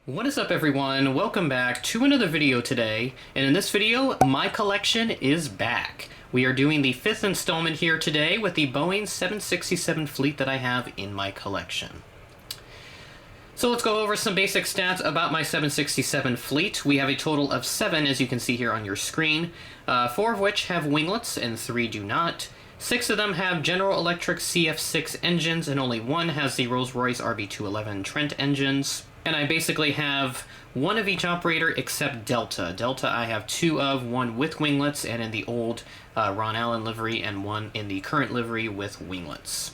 What is up, everyone? Welcome back to another video today, and in this video my collection is back. We are doing the fifth installment here today with the Boeing 767 fleet that I have in my collection. So let's go over some basic stats about my 767 fleet. We have a total of 7, as you can see here on your screen, 4 of which have winglets and 3 do not. 6 of them have General Electric CF6 engines, and only 1 has the Rolls-Royce RB211 Trent engines. And I basically have 1 of each operator except Delta. Delta I have 2 of, 1 with winglets and in the old Ron Allen livery, and 1 in the current livery with winglets.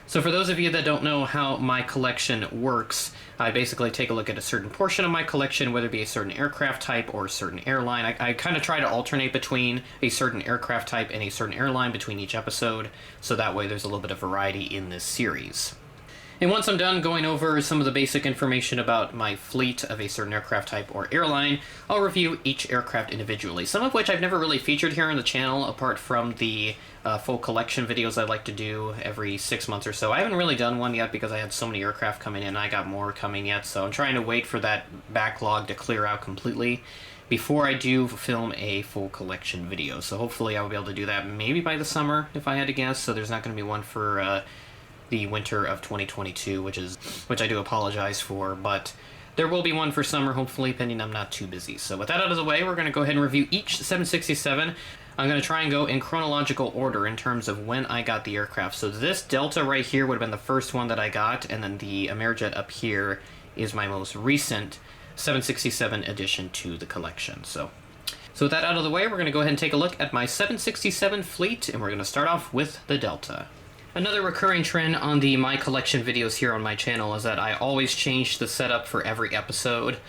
So for those of you that don't know how my collection works, I basically take a look at a certain portion of my collection, whether it be a certain aircraft type or a certain airline. I kind of try to alternate between a certain aircraft type and a certain airline between each episode, so that way there's a little bit of variety in this series. And once I'm done going over some of the basic information about my fleet of a certain aircraft type or airline, I'll review each aircraft individually, some of which I've never really featured here on the channel, apart from the full collection videos I like to do every 6 months or so. I haven't really done one yet because I had so many aircraft coming in, and I got more coming yet, so I'm trying to wait for that backlog to clear out completely before I do film a full collection video. So hopefully I'll be able to do that maybe by the summer, if I had to guess, so there's not going to be one for the winter of 2022, which I do apologize for, but there will be one for summer, hopefully, pending I'm not too busy. So with that out of the way, we're going to go ahead and review each 767. I'm going to try and go in chronological order in terms of when I got the aircraft. So this Delta right here would have been the first one that I got, and then the Amerijet up here is my most recent 767 addition to the collection. So with that out of the way, we're going to go ahead and take a look at my 767 fleet, and we're going to start off with the Delta. Another recurring trend on the My Collection videos here on my channel is that I always change the setup for every episode.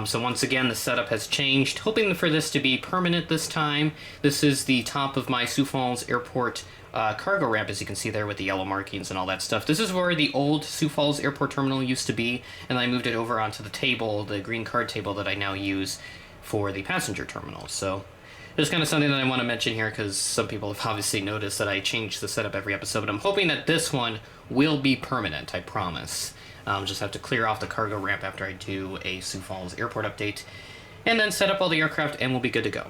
So once again, the setup has changed, hoping for this to be permanent this time. This is the top of my Sioux Falls Airport cargo ramp, as you can see there with the yellow markings and all that stuff. This is where the old Sioux Falls Airport terminal used to be, and I moved it over onto the table, the green card table that I now use for the passenger terminal. So there's kind of something that I want to mention here because some people have obviously noticed that I change the setup every episode, but I'm hoping that this one will be permanent, I promise. Just have to clear off the cargo ramp after I do a Sioux Falls Airport update, and then set up all the aircraft and we'll be good to go.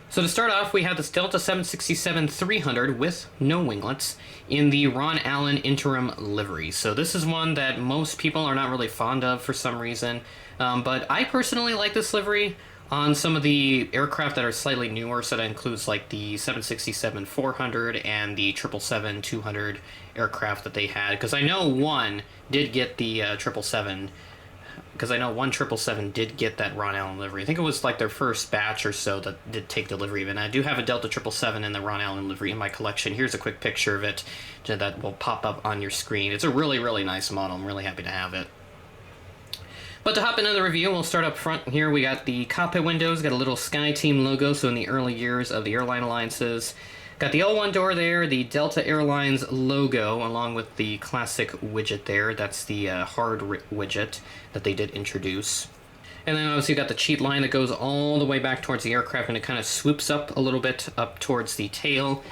So to start off, we have this Delta 767-300 with no winglets in the Ron Allen interim livery. So this is one that most people are not really fond of for some reason, but I personally like this livery on some of the aircraft that are slightly newer. So that includes like the 767-400 and the 777-200 aircraft that they had, because I know one did get the 777, because I know one 777 did get that Ron Allen livery. I think it was like their first batch or so that did take delivery of it. And I do have a Delta 777 in the Ron Allen livery in my collection. Here's a quick picture of it that will pop up on your screen. It's a really, really nice model. I'm really happy to have it. But to hop into the review, we'll start up front here. We got the cockpit windows, got a little SkyTeam logo, so in the early years of the airline alliances. Got the L1 door there, the Delta Airlines logo, along with the classic widget there. That's the hard widget that they did introduce. And then obviously you got the cheat line that goes all the way back towards the aircraft, and it kind of swoops up a little bit up towards the tail.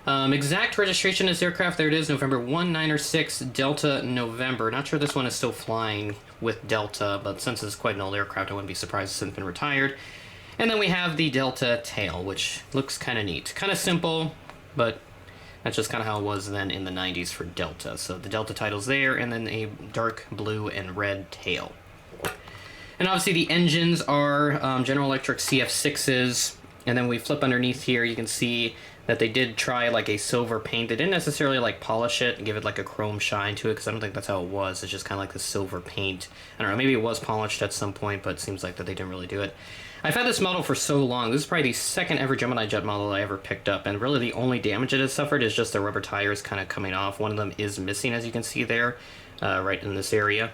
Exact registration of this aircraft, there it is, November 1906, Delta November. Not sure this one is still flying with Delta, but since it's quite an old aircraft, I wouldn't be surprised since it's been retired. And then we have the Delta tail, which looks kind of neat. Kind of simple, but that's just kind of how it was then in the 90s for Delta. So the Delta title's there, and then a dark blue and red tail. And obviously the engines are General Electric CF6s, and then we flip underneath here, you can see that they did try like a silver paint. They didn't necessarily like polish it and give it like a chrome shine to it, because I don't think that's how it was. It's just kind of like the silver paint. I don't know, maybe it was polished at some point, but it seems like that they didn't really do it. I've had this model for so long. This is probably the second ever Gemini Jet model I ever picked up, and really the only damage it has suffered is just the rubber tires kind of coming off. One of them is missing, as you can see there, right in this area.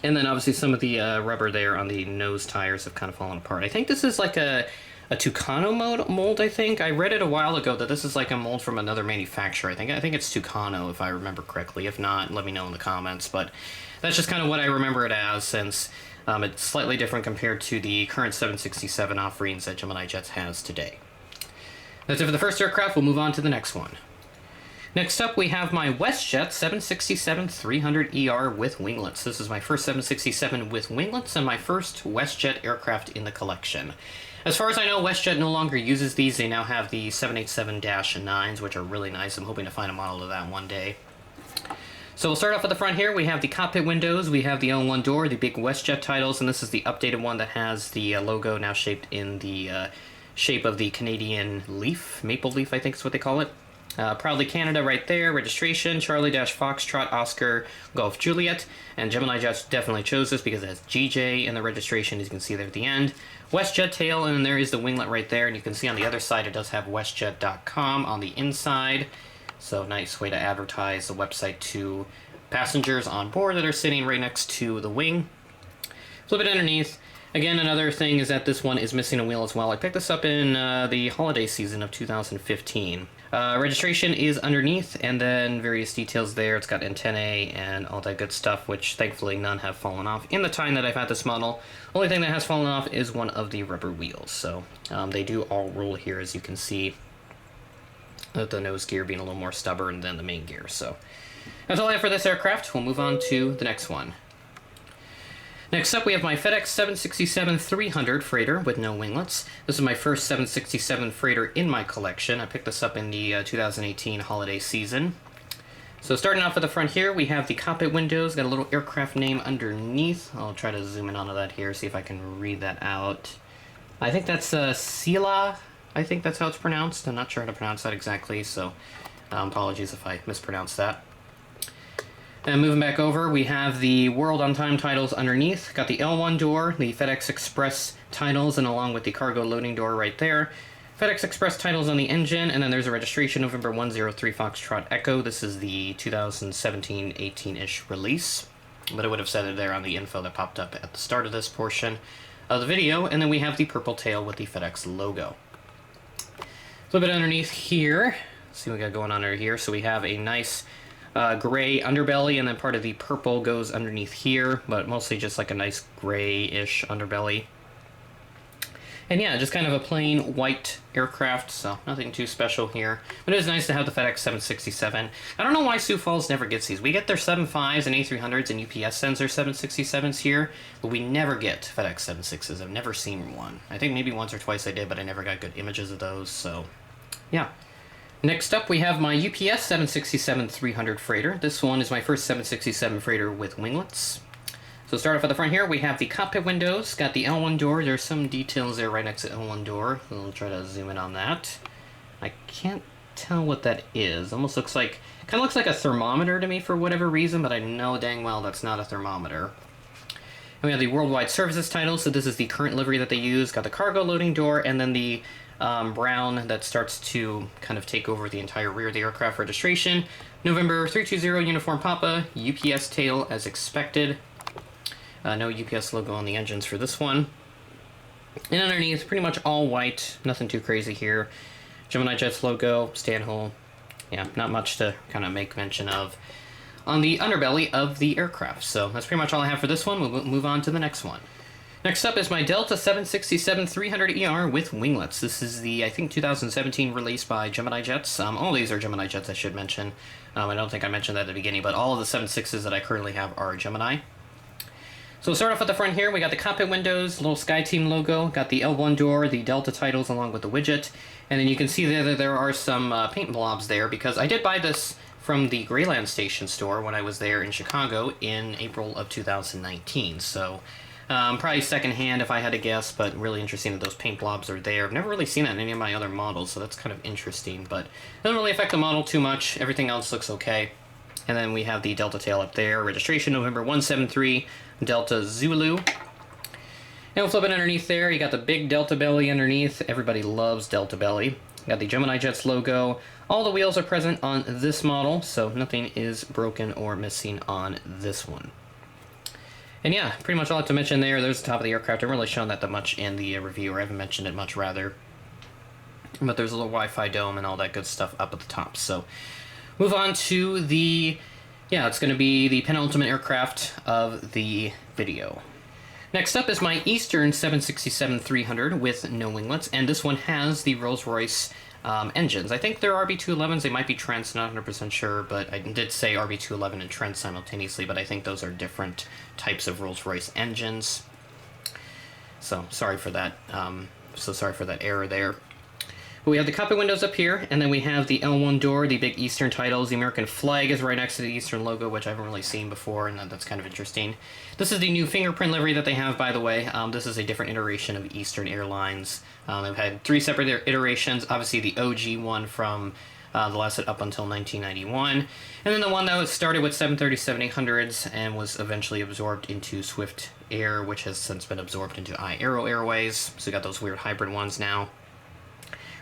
And then obviously some of the rubber there on the nose tires have kind of fallen apart. I think this is like a Tucano mold, I think. I read it a while ago that this is like a mold from another manufacturer. I think it's Tucano, if I remember correctly. If not, let me know in the comments. But that's just kind of what I remember it as, since it's slightly different compared to the current 767 offerings that Gemini Jets has today. That's it for the first aircraft. We'll move on to the next one. Next up, we have my WestJet 767-300ER with winglets. This is my first 767 with winglets and my first WestJet aircraft in the collection. As far as I know, WestJet no longer uses these. They now have the 787-9s, which are really nice. I'm hoping to find a model of that one day. So we'll start off at the front here. We have the cockpit windows, we have the L1 door, the big WestJet titles, and this is the updated one that has the logo now shaped in the shape of the Canadian leaf, maple leaf I think is what they call it. Proudly Canada right there, registration, Charlie-Foxtrot Oscar Golf Juliet, and Gemini Jets definitely chose this because it has GJ in the registration, as you can see there at the end. WestJet tail, and there is the winglet right there, and you can see on the other side it does have westjet.com on the inside. So nice way to advertise the website to passengers on board that are sitting right next to the wing. Flip it underneath. Again, another thing is that this one is missing a wheel as well. I picked this up in the holiday season of 2015. Registration is underneath, and then various details there. It's got antennae and all that good stuff, which thankfully none have fallen off in the time that I've had this model. Only thing that has fallen off is one of the rubber wheels. So they do all roll here, as you can see. The nose gear being a little more stubborn than the main gear. So that's all I have for this aircraft. We'll move on to the next one. Next up, we have my FedEx 767-300 freighter with no winglets. This is my first 767 freighter in my collection. I picked this up in the 2018 holiday season. So starting off at the front here, we have the cockpit windows, got a little aircraft name underneath. I'll try to zoom in onto that here, see if I can read that out. I think that's Sila. I think that's how it's pronounced. I'm not sure how to pronounce that exactly, so apologies if I mispronounce that. And moving back over, we have the World on Time titles underneath. Got the L1 door, the FedEx Express titles, and along with the cargo loading door right there. FedEx Express titles on the engine, and then there's a registration, November 103 Foxtrot Echo. This is the 2017-18-ish release, but it would have said it there on the info that popped up at the start of this portion of the video. And then we have the purple tail with the FedEx logo. A little bit underneath here, let's see what we got going on under here. So we have a nice gray underbelly, and then part of the purple goes underneath here, but mostly just like a nice grayish underbelly. And yeah, just kind of a plain white aircraft, so nothing too special here. But it is nice to have the FedEx 767. I don't know why Sioux Falls never gets these. We get their 75s and A300s, and UPS sends their 767s here, but we never get FedEx 76s. I've never seen one. I think maybe once or twice I did, but I never got good images of those, so yeah. Next up, we have my UPS 767-300 freighter. This one is my first 767 freighter with winglets. So start off at the front here, we have the cockpit windows, got the L1 door. There's some details there right next to L1 door. I'll try to zoom in on that. I can't tell what that is. Almost looks like, kind of looks like a thermometer to me for whatever reason, but I know dang well that's not a thermometer. And we have the worldwide services title, so this is the current livery that they use. Got the cargo loading door, and then the brown that starts to kind of take over the entire rear of the aircraft. Registration, November 320 Uniform Papa, UPS tail as expected. No UPS logo on the engines for this one. And underneath, pretty much all white, nothing too crazy here. Gemini Jets logo, stand hole. Yeah, not much to kind of make mention of on the underbelly of the aircraft. So that's pretty much all I have for this one. We'll move on to the next one. Next up is my Delta 767-300ER with winglets. This is the, I think, 2017 release by Gemini Jets. All these are Gemini Jets, I should mention. I don't think I mentioned that at the beginning, but all of the 76s that I currently have are Gemini. So we'll start off at the front here. We got the cockpit windows, little SkyTeam logo, got the L1 door, the Delta titles along with the widget, and then you can see there that there are some paint blobs there because I did buy this from the Greyland Station store when I was there in Chicago in April of 2019. So probably secondhand if I had to guess, but really interesting that those paint blobs are there. I've never really seen that in any of my other models, so that's kind of interesting, but it doesn't really affect the model too much. Everything else looks okay. And then we have the Delta tail up there. Registration November 173 Delta Zulu. And we'll flip it underneath there. You got the big Delta belly underneath. Everybody loves Delta belly. Got the Gemini Jets logo. All the wheels are present on this model, so nothing is broken or missing on this one. And yeah, pretty much all I have to mention there. There's the top of the aircraft. I haven't really shown that much in the review, or I haven't mentioned it much, rather. But there's a little Wi-Fi dome and all that good stuff up at the top. So move on to the, yeah, it's going to be the penultimate aircraft of the video. Next up is my Eastern 767-300 with no winglets, and this one has the Rolls-Royce engines. I think they're RB211s. They might be Trents, not 100% sure, but I did say RB211 and Trent simultaneously, but I think those are different types of Rolls-Royce engines. So sorry for that. Sorry for that error there. But we have the cockpit windows up here, and then we have the L1 door, the big Eastern titles. The American flag is right next to the Eastern logo, which I haven't really seen before, and that's kind of interesting. This is the new fingerprint livery that they have, by the way. This is a different iteration of Eastern Airlines. They've had 3 separate iterations. Obviously, the OG one from the last up until 1991, and then the one that was started with 737-800s and was eventually absorbed into Swift Air, which has since been absorbed into iAero Airways. So you got those weird hybrid ones now.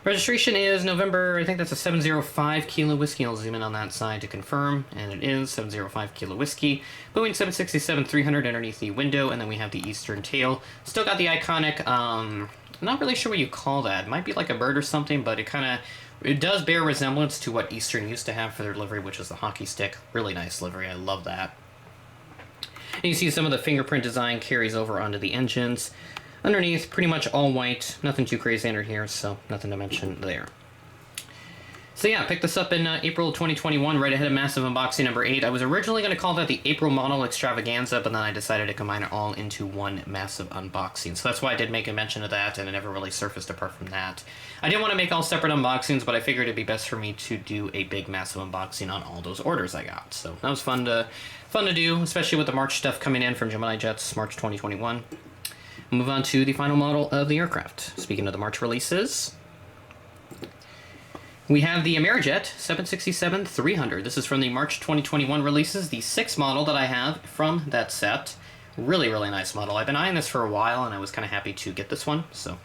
Registration is November, I think that's a 705 Kilo Whiskey. I'll zoom in on that side to confirm, and it is 705 Kilo Whiskey. Boeing 767-300 underneath the window, and then we have the Eastern tail. Still got the iconic, I'm not really sure what you call that. It might be like a bird or something, but it does bear resemblance to what Eastern used to have for their livery, which is the hockey stick. Really nice livery, I love that. And you see some of the fingerprint design carries over onto the engines. Underneath, pretty much all white. Nothing too crazy under here, so nothing to mention there. So yeah, I picked this up in April 2021, right ahead of Massive Unboxing number 8. I was originally going to call that the April Model Extravaganza, but then I decided to combine it all into one Massive Unboxing. So that's why I did make a mention of that, and it never really surfaced apart from that. I didn't want to make all separate unboxings, but I figured it'd be best for me to do a big Massive Unboxing on all those orders I got. So that was fun to do, especially with the March stuff coming in from Gemini Jets, March 2021. Move on to the final model of the aircraft. Speaking of the March releases, we have the Amerijet 767-300. This is from the March 2021 releases, the 6th model that I have from that set. Really, really nice model. I've been eyeing this for a while, and I was kind of happy to get this one. So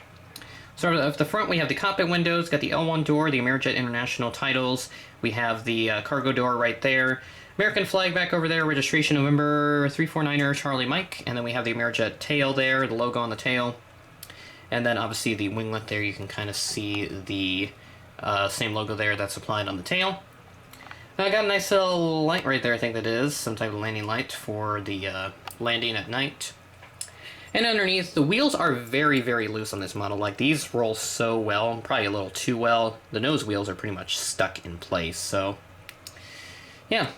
at the front, we have the cockpit windows, got the L1 door, the Amerijet International titles. We have the cargo door right there. American flag back over there, registration November 349er Charlie Mike, and then we have the Amerijet tail there, the logo on the tail, and then obviously the winglet there, you can kind of see the same logo there that's applied on the tail. Now I got a nice little light right there, I think that is, some type of landing light for the landing at night. And underneath, the wheels are very, very loose on this model. Like, these roll so well, probably a little too well. The nose wheels are pretty much stuck in place, so yeah.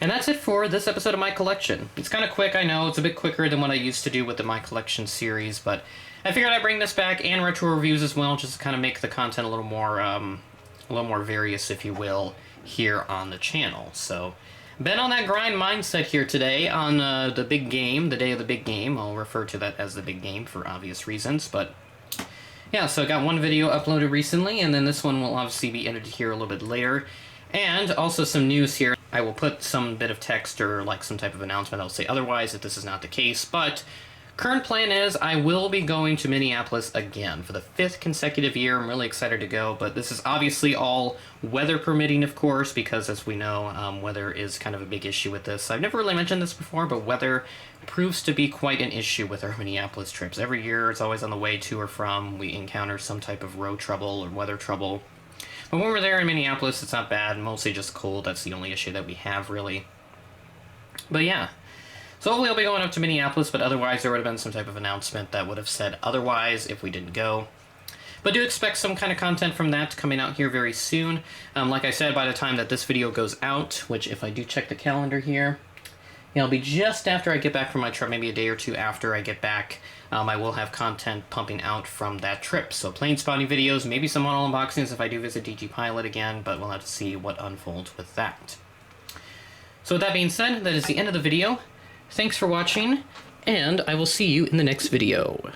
And that's it for this episode of My Collection. It's kind of quick, I know. It's a bit quicker than what I used to do with the My Collection series, but I figured I'd bring this back and retro reviews as well, just to kind of make the content a little more various, if you will, here on the channel. So, been on that grind mindset here today on the big game, the day of the big game. I'll refer to that as the big game for obvious reasons, but yeah, so I got one video uploaded recently, and then this one will obviously be edited here a little bit later. And also some news here. I will put some bit of text or like some type of announcement that'll say otherwise if this is not the case, but current plan is I will be going to Minneapolis again for the 5th consecutive year. I'm really excited to go, but this is obviously all weather permitting, of course, because as we know, weather is kind of a big issue with this. I've never really mentioned this before, but weather proves to be quite an issue with our Minneapolis trips. Every year, it's always on the way to or from, we encounter some type of road trouble or weather trouble. But when we're there in Minneapolis, it's not bad, mostly just cold. That's the only issue that we have, really. But yeah. So hopefully I'll be going up to Minneapolis, but otherwise there would have been some type of announcement that would have said otherwise if we didn't go. But do expect some kind of content from that coming out here very soon. Like I said, by the time that this video goes out, which if I do check the calendar here, it'll be just after I get back from my trip, maybe a day or two after I get back. I will have content pumping out from that trip. So plane spotting videos, maybe some model unboxings if I do visit DG Pilot again, but we'll have to see what unfolds with that. So with that being said, that is the end of the video. Thanks for watching, and I will see you in the next video.